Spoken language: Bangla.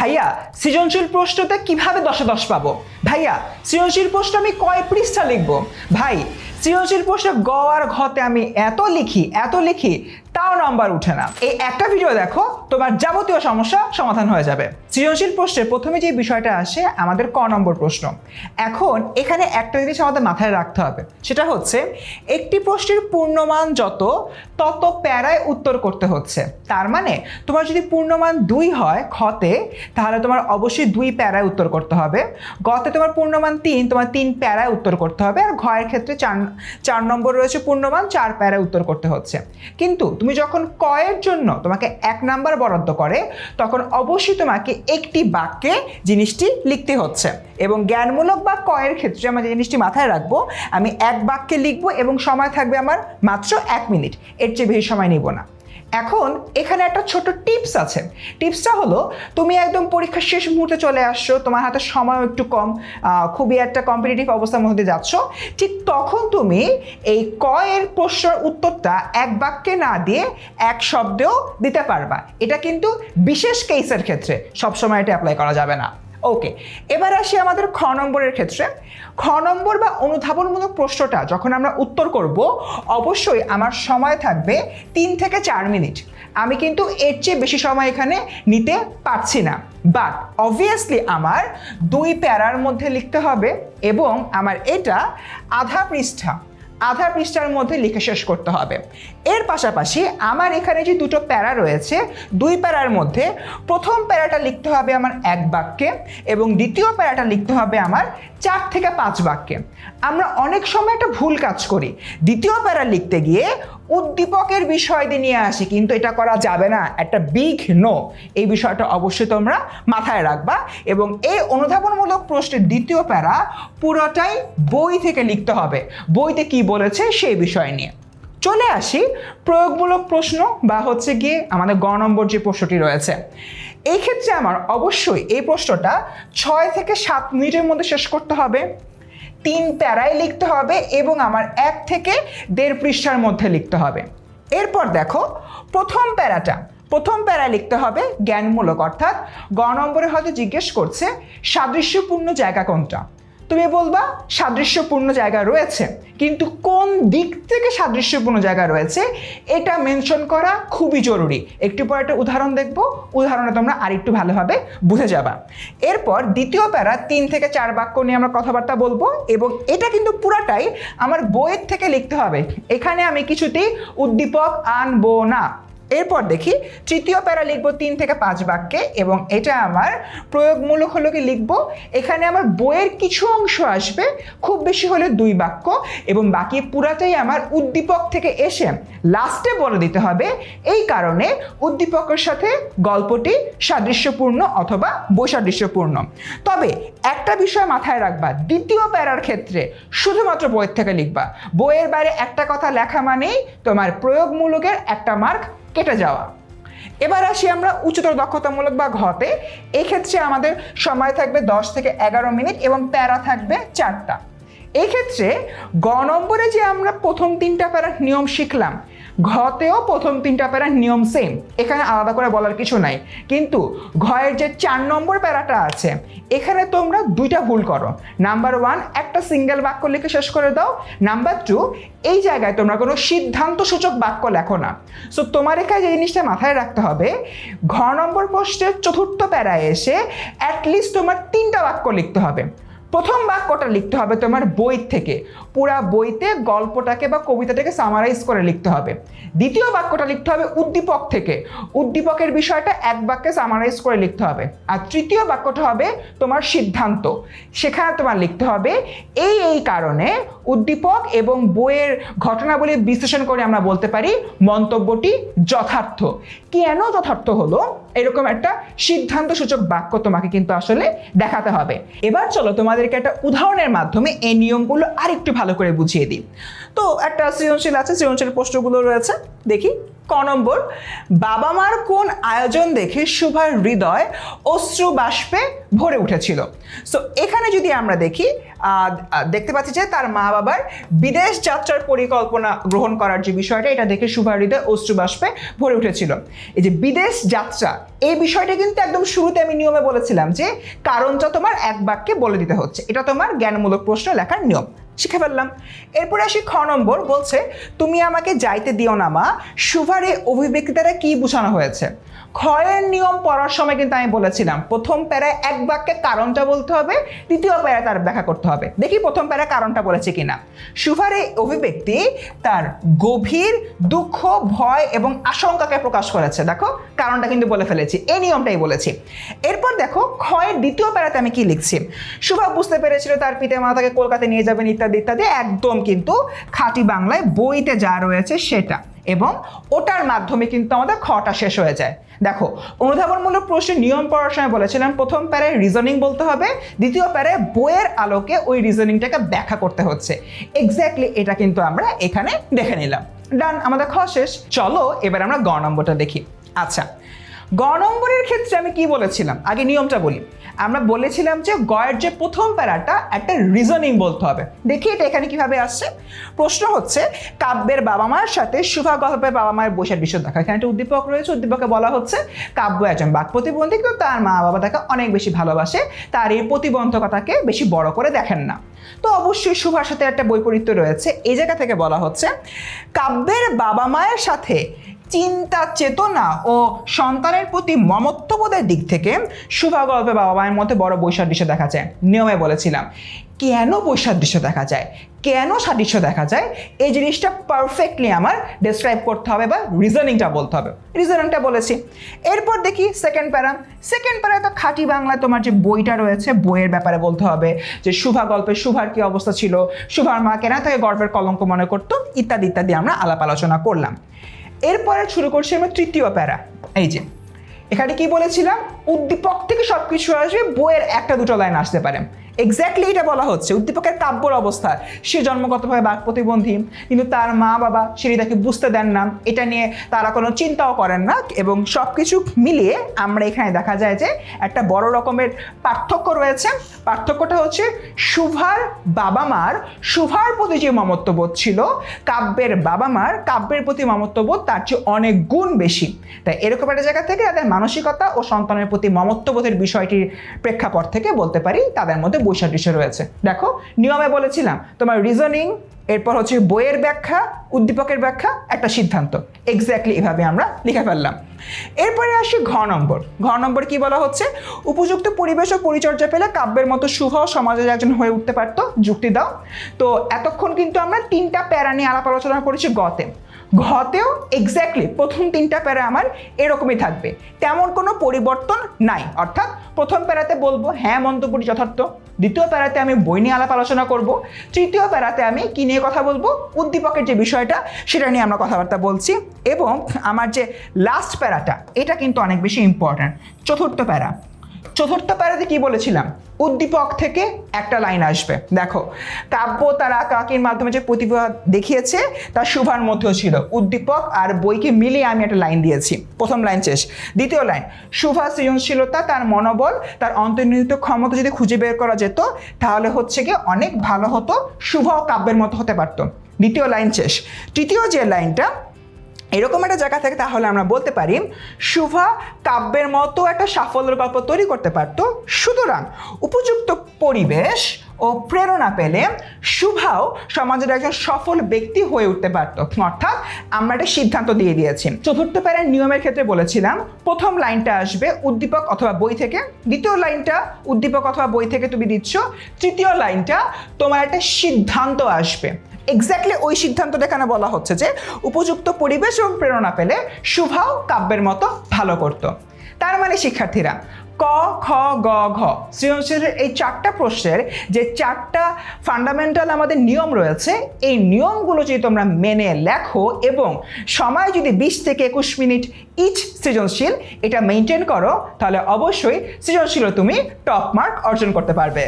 ভাইয়া সৃজনশীল প্রশ্নতে কিভাবে 10-এ 10 পাবো? ভাইয়া সৃজনশীল প্রশ্ন আমি কয় পৃষ্ঠা লিখবো? ভাই সৃজনশীল প্রশ্ন গ আর ঘতে আমি এত লিখি তাও নাম্বার উঠে না। এই একটা ভিডিও দেখো, তোমার যাবতীয় সমস্যা সমাধান হয়ে যাবে। সৃজনশীল প্রশ্নের প্রথমে যে বিষয়টা আসে আমাদের ক নম্বর প্রশ্ন। এখন এখানে একটা জিনিস আমাদের মাথায় রাখতে হবে, সেটা হচ্ছে একটি প্রশ্নের পূর্ণমান যত তত প্যারায় উত্তর করতে হচ্ছে। তার মানে তোমার যদি পূর্ণমান 2 হয় খতে, তাহলে তোমার অবশ্যই 2 প্যারায় উত্তর করতে হবে। গতে তোমার পূর্ণমান 3, তোমার 3 প্যারায় উত্তর করতে হবে। আর ঘয়ের ক্ষেত্রে 4 নম্বর রয়েছে পূর্ণমান, 4 প্যারায় উত্তর করতে হচ্ছে। কিন্তু তুমি যখন কয়ের জন্য তোমাকে 1 নাম্বার বরাদ্দ করে, তখন অবশ্যই তোমাকে একটি বাক্যে জিনিসটি লিখতে হচ্ছে। এবং জ্ঞানমূলক বা কয়ের ক্ষেত্রে আমরা যে জিনিসটি মাথায় রাখবো, আমি 1 বাক্যে লিখবো এবং সময় থাকবে আমার মাত্র 1 মিনিট, এর চেয়ে বেশি সময় নিব না। এখন এখানে একটা ছোট টিপস আছে। টিপসটা হলো, তুমি একদম পরীক্ষার শেষ মুহূর্তে চলে আসছো, তোমার হাতে সময় একটু কম, খুবই একটা কম্পিটিটিভ অবস্থার মধ্যে যাচ্ছ, ঠিক তখন তুমি এই কয়ের প্রশ্নের উত্তরটা 1 বাক্যে না দিয়ে 1 শব্দেও দিতে পারবা। এটা কিন্তু বিশেষ কেসের ক্ষেত্রে, সবসময় এটা অ্যাপ্লাই করা যাবে না। ওকে, এবার আসি আমাদের খ নম্বরের ক্ষেত্রে। খ নম্বর বা অনুধাবনমূলক প্রশ্নটা যখন আমরা উত্তর করব, অবশ্যই আমার সময় থাকবে 3 থেকে 4 মিনিট। আমি কিন্তু এর চেয়ে বেশি সময় এখানে নিতে পারছি না, বাট অবভিয়াসলি আমার 2 প্যারার মধ্যে লিখতে হবে এবং আমার এটা আধা পৃষ্ঠার মধ্যে লিখে শেষ করতে হবে। এর পাশাপাশি আমার এখানে যে 2টো প্যারা রয়েছে, 2 প্যারার মধ্যে প্রথম প্যারাটা লিখতে হবে আমার 1 বাক্যে এবং দ্বিতীয় প্যারাটা লিখতে হবে আমার 4 থেকে 5 বাক্যে। আমরা অনেক সময় একটা ভুল কাজ করি, দ্বিতীয় প্যারা লিখতে গিয়ে উদ্দীপকের বিষয় দিয়ে নিয়ে আসি, কিন্তু এটা করা যাবে না, একটা বিগ নো। এই বিষয়টা অবশ্যই তোমরা মাথায় রাখবা। এবং এই অনুধাবনমূলক প্রশ্নের দ্বিতীয় প্যারা পুরোটাই বই থেকে লিখতে হবে, বইতে কি বলেছে সেই বিষয় নিয়ে। চলে আসি প্রয়োগমূলক প্রশ্ন বা হচ্ছে গিয়ে আমাদের গ নম্বর যে প্রশ্নটি রয়েছে। এই ক্ষেত্রে আমার অবশ্যই এই প্রশ্নটা 6 থেকে 7 মিনিটের মধ্যে শেষ করতে হবে, 3 প্যারায় লিখতে হবে এবং আমার 1 থেকে 1.5 পৃষ্ঠার মধ্যে লিখতে হবে। এরপর দেখো প্রথম প্যারায় লিখতে হবে জ্ঞানমূলক, অর্থাৎ গ নম্বরে হয়তো জিজ্ঞেস করছে সাদৃশ্যপূর্ণ জায়গা কোনটা। তুমি বলবা সাদৃশ্যপূর্ণ জায়গা রয়েছে, কিন্তু কোন দিক থেকে সাদৃশ্যপূর্ণ জায়গা রয়েছে এটা মেনশন করা খুবই জরুরি। একটু পর একটা উদাহরণ দেখবো, উদাহরণে তোমরা আরেকটু ভালোভাবে বুঝে যাবা। এরপর দ্বিতীয় প্যারা 3 থেকে 4 বাক্য নিয়ে আমরা কথাবার্তা বলবো এবং এটা কিন্তু পুরাটাই আমার বইয়ের থেকে লিখতে হবে, এখানে আমি কিছুতেই উদ্দীপক আনবো না। এরপর দেখি তৃতীয় প্যারা লিখবো 3 থেকে 5 বাক্যে এবং এটা আমার প্রয়োগমূলক হলো কি লিখবো, এখানে আমার বইয়ের কিছু অংশ আসবে, খুব বেশি হলে 2 বাক্য এবং বাকি পুরাটাই আমার উদ্দীপক থেকে এসে লাস্টে বলে দিতে হবে। এই কারণে উদ্দীপকের সাথে গল্পটি সাদৃশ্যপূর্ণ অথবা বৈসাদৃশ্যপূর্ণ। তবে একটা বিষয় মাথায় রাখবা, দ্বিতীয় প্যারার ক্ষেত্রে শুধুমাত্র বইয়ের থেকে লিখবা, বইয়ের বাইরে একটা কথা লেখা মানেই তোমার প্রয়োগমূলকের একটা মার্ক কেটে যাওয়া। এবার আসি আমরা উচ্চতর দক্ষতামূলক বা ঘতে। এই ক্ষেত্রে আমাদের সময় থাকবে 10 থেকে 11 মিনিট এবং প্যারা থাকবে 4টা। এই ক্ষেত্রে গ নম্বরে যে আমরা প্রথম 3টা প্যারার নিয়ম শিখলাম, ঘতেও প্রথম 3টা প্যারার নিয়ম সেম, এখানে আলাদা করে বলার কিছু নাই। কিন্তু ঘয়ের যে 4 নম্বর প্যারাটা আছে, এখানে তোমরা 2টা ভুল করো। নাম্বার 1, একটা সিঙ্গেল বাক্য লিখে শেষ করে দাও। নাম্বার 2, এই জায়গায় তোমরা কোনো সিদ্ধান্ত সূচক বাক্য লেখো না। সো তোমার এখানে যে জিনিসটা মাথায় রাখতে হবে, ঘ নম্বর প্রশ্নের 4র্থ প্যারায় এসে অ্যাটলিস্ট তোমার 3টা বাক্য লিখতে হবে। প্রথম বাক্যটা লিখতে হবে তোমার বই থেকে, পুরা বইতে গল্পটাকে বা কবিতাটাকে সামারাইজ করে লিখতে হবে। দ্বিতীয় বাক্যটা লিখতে হবে উদ্দীপক থেকে, উদ্দীপকের বিষয়টা 1 বাক্যে সামারাইজ করে লিখতে হবে। আর তৃতীয় বাক্যটা হবে তোমার সিদ্ধান্ত, সেখানে তোমার লিখতে হবে এই কারণে উদ্দীপক এবং বইয়ের ঘটনাবলী বিশ্লেষণ করে আমরা বলতে পারি মন্তব্যটি যথার্থ। কেন যথার্থ হলো, এরকম একটা সিদ্ধান্ত সূচক বাক্য তোমাকে কিন্তু আসলে দেখাতে হবে। এবার চলো তোমাদেরকে একটা উদাহরণের মাধ্যমে এই নিয়মগুলো আরেকটু ভালো করে বুঝিয়ে দিই। তো একটা সৃজনশীল আছে, সৃজনশীল প্রশ্নগুলো রয়েছে, দেখি। ক ক নম্বর, বাবা মার কোন আয়োজন দেখে শুভার হৃদয় অশ্রু বাষ্পে ভরে উঠেছিল। সো এখানে যদি আমরা দেখি দেখতে পাচ্ছি যে তার মা বাবার বিদেশ যাত্রার পরিকল্পনা গ্রহণ করার যে বিষয়টা, এটা দেখে শুভার হৃদয় অশ্রু বাষ্পে ভরে উঠেছিল। এই যে বিদেশ যাত্রা, এই বিষয়টা কিন্তু একদম শুরুতে আমি নিয়মে বলেছিলাম যে কারণটা তোমার এক বাক্যে বলে দিতে হচ্ছে, এটা তোমার জ্ঞানমূলক প্রশ্ন লেখার নিয়ম, শিখে ফেললাম। এরপরে আসি খ নম্বর, বলছে তুমি আমাকে যাইতে দিও না মা, শুভার এই অভিব্যক্তি দ্বারা কি বোঝানো হয়েছে। ক্ষয়ের নিয়ম পড়ার সময় কিন্তু আমি বলেছিলাম প্রথম প্যারায় এক বাক্যে কারণটা বলতে হবে, দ্বিতীয় প্যারায় তার ব্যাখ্যা করতে হবে। দেখি প্রথম প্যারায় কারণটা বলেছে কিনা। শুভার এই অভিব্যক্তি তার গভীর দুঃখ, ভয় এবং আশঙ্কাকে প্রকাশ করেছে। দেখো কারণটা কিন্তু বলে ফেলেছি, এই নিয়মটাই বলেছি। এরপর দেখো ক্ষয়ের দ্বিতীয় প্যারাতে আমি কি লিখছি। শুভা বুঝতে পেরেছিল তার পিতা মাতা তাকে কলকাতায় নিয়ে যাবেন ইত্যাদি ইত্যাদি, একদম কিন্তু খাঁটি বাংলায় বইতে যা রয়েছে সেটা, এবং ওটার মাধ্যমে কিন্তু আমাদের খটা শেষ হয়ে যায়। দেখো অনুধাবনমূলক প্রশ্নের নিয়ম পড়ার সময় বলেছিলাম প্রথম প্যারায় রিজনিং বলতে হবে, দ্বিতীয় প্যারায় বইয়ের আলোকে ওই রিজনিংটাকে ব্যাখ্যা করতে হচ্ছে। এক্স্যাক্টলি এটা কিন্তু আমরা এখানে দেখে নিলাম। ডান, আমাদের খ শেষ। চলো এবার আমরা গ নম্বরটা দেখি। আচ্ছা, গ নম্বরের ক্ষেত্রে আমি কি বলেছিলাম, আগে নিয়মটা বলি। আমরা বলেছিলাম যে গয়ের যে প্রথম প্যারাটা একটা রিজনিং বলতে হবে। দেখি এটা এখানে কিভাবে আসছে। প্রশ্ন হচ্ছে কাব্যের বাবা মায়ের সাথে শুভা গল্পের বাবা মায়ের বৈশার বিষয় দেখা। এখানে একটা উদ্দীপক রয়েছে, উদ্দীপকে বলা হচ্ছে কাব্য একজন বাক প্রতিবন্ধী, কিন্তু তার মা বাবা তাকে অনেক বেশি ভালোবাসে, তার এই প্রতিবন্ধকতাকে বেশি বড় করে দেখেন না। তো অবশ্যই শুভার সাথে একটা বৈপরীত্য রয়েছে। এই জায়গা থেকে বলা হচ্ছে কাব্যের বাবা মায়ের সাথে চিন্তা চেতনা ও সন্তানের প্রতি মমত্ববোধের দিক থেকে শুভা গল্পে বাবা মায়ের মধ্যে বড় বৈসাদৃশ্য দেখা যায়। নিয়মে বলেছিলাম কেন বৈসাদৃশ্য দেখা যায়, কেন সাদৃশ্য দেখা যায়, এই জিনিসটা পারফেক্টলি আমার ডেসক্রাইব করতে হবে বা রিজনিংটা বলতে হবে। রিজনিংটা বলেছি। এরপর দেখি সেকেন্ড প্যারা। সেকেন্ড প্যারায় তো খাঁটি বাংলায় তোমার যে বইটা রয়েছে বইয়ের ব্যাপারে বলতে হবে, যে শুভা গল্পে শুভার কি অবস্থা ছিল, শুভার মা কেনা তাকে গল্পের কলঙ্ক মনে করতো, ইত্যাদি ইত্যাদি আমরা আলাপ আলোচনা করলাম। এরপরে শুরু করছি আমরা তৃতীয় প্যারা। এই যে এখানে কি বলেছিলাম, উদ্দীপক থেকে সবকিছু আসবে, বইয়ের একটা দুটো লাইন আসতে পারে। এক্স্যাক্টলি এটা বলা হচ্ছে উদ্দীপকের কাব্যর অবস্থা। সে জন্মগতভাবে বাক প্রতিবন্ধী, কিন্তু তার মা বাবা সেটি তাকে বুঝতে দেন না, এটা নিয়ে তারা কোনো চিন্তাও করেন না, এবং সব কিছু মিলিয়ে আমরা এখানে দেখা যায় যে একটা বড় রকমের পার্থক্য রয়েছে। পার্থক্যটা হচ্ছে শুভার বাবা মার শুভার প্রতি যে মমত্ববোধ ছিল, কাব্যের বাবা মার কাব্যের প্রতি মমত্ববোধ তার চেয়ে অনেক গুণ বেশি। তাই এরকম একটা জায়গা থেকে তাদের মানসিকতা ও সন্তানের প্রতি মমত্ববোধের বিষয়টির প্রেক্ষাপট থেকে বলতে পারি তাদের মধ্যে বৈসাদৃশ্য রয়েছে। দেখো নিয়মে বলেছিলাম তোমার রিজনিং, এরপর হচ্ছে বইয়ের ব্যাখ্যা, উদ্দীপকের ব্যাখ্যা, একটা সিদ্ধান্ত। এক্স্যাক্টলি এভাবে আমরা লিখে ফেললাম। এরপরে আসি ঘ নম্বর। ঘ নম্বর কি বলা হচ্ছে, উপযুক্ত পরিবেশ ও পরিচর্যা পেলে কাব্যের মতো শুভ সমাজের একজন হয়ে উঠতে পারত, যুক্তি দাও। তো এতক্ষণ কিন্তু আমরা তিনটা প্যারা নিয়ে আলাপ আলোচনা করেছি গতে। ঘতেও এক্স্যাক্টলি প্রথম তিনটা প্যারা আমার এরকমই থাকবে, তেমন কোনো পরিবর্তন নাই। অর্থাৎ প্রথম প্যারাতে বলবো হ্যাঁ মন্তব্যটি যথার্থ, দ্বিতীয় প্যারাতে আমি বই নিয়ে আলাপ আলোচনা করব, তৃতীয় প্যারাতে আমি কি নিয়ে কথা বলবো, উদ্দীপকের যে বিষয়টা সেটা নিয়ে আমরা কথাবার্তা বলছি, এবং আমার যে লাস্ট প্যারাটা এটা কিন্তু অনেক বেশি ইম্পর্ট্যান্ট, চতুর্থ প্যারা। চতুর্থ প্যারাতে কি বলেছিলাম, উদ্দীপক থেকে একটা লাইন আসবে। দেখো কাব্য তার কাকির মাধ্যমে যে প্রতিভা দেখিয়েছে তা শুভার মধ্যেও ছিল, উদ্দীপক আর বইকে মিলিয়ে আমি একটা লাইন দিয়েছি। প্রথম লাইন শেষ। দ্বিতীয় লাইন, শুভা সৃজনশীলতা তার মনোবল তার অন্তর্নিহিত ক্ষমতা যদি খুঁজে বের করা যেত তাহলে হচ্ছে কি অনেক ভালো হতো, শুভ কাব্যের মতো হতে পারত। দ্বিতীয় লাইন শেষ। তৃতীয় যে লাইনটা এরকম একটা জায়গা থেকে তাহলে আমরা বলতে পারি শুভা কাব্যের মতো একটা সাফল্যের গল্প তৈরি করতে পারত। সুতরাং উপযুক্ত পরিবেশ ও প্রেরণা পেলে শুভাও সমাজের একজন সফল ব্যক্তি হয়ে উঠতে পারত। অর্থাৎ আমরা একটা সিদ্ধান্ত দিয়ে দিয়েছি। চতুর্থ প্যারার নিয়মের ক্ষেত্রে বলেছিলাম প্রথম লাইনটা আসবে উদ্দীপক অথবা বই থেকে, দ্বিতীয় লাইনটা উদ্দীপক অথবা বই থেকে তুমি দিচ্ছ, তৃতীয় লাইনটা তোমার একটা সিদ্ধান্ত আসবে। এক্স্যাক্টলি ওই সিদ্ধান্তটা এখানে বলা হচ্ছে যে উপযুক্ত পরিবেশ এবং প্রেরণা পেলে শুভাও কাব্যের মতো ভালো করত। তার মানে শিক্ষার্থীরা ক খ গ ঘ সৃজনশীলের এই চারটা প্রশ্নের যে চারটা ফান্ডামেন্টাল আমাদের নিয়ম রয়েছে, এই নিয়মগুলো যদি তোমরা মেনে লেখো এবং সময় যদি 20 থেকে 21 মিনিট ইচ সৃজনশীল এটা মেনটেন করো, তাহলে অবশ্যই সৃজনশীলও তুমি টপ মার্ক অর্জন করতে পারবে।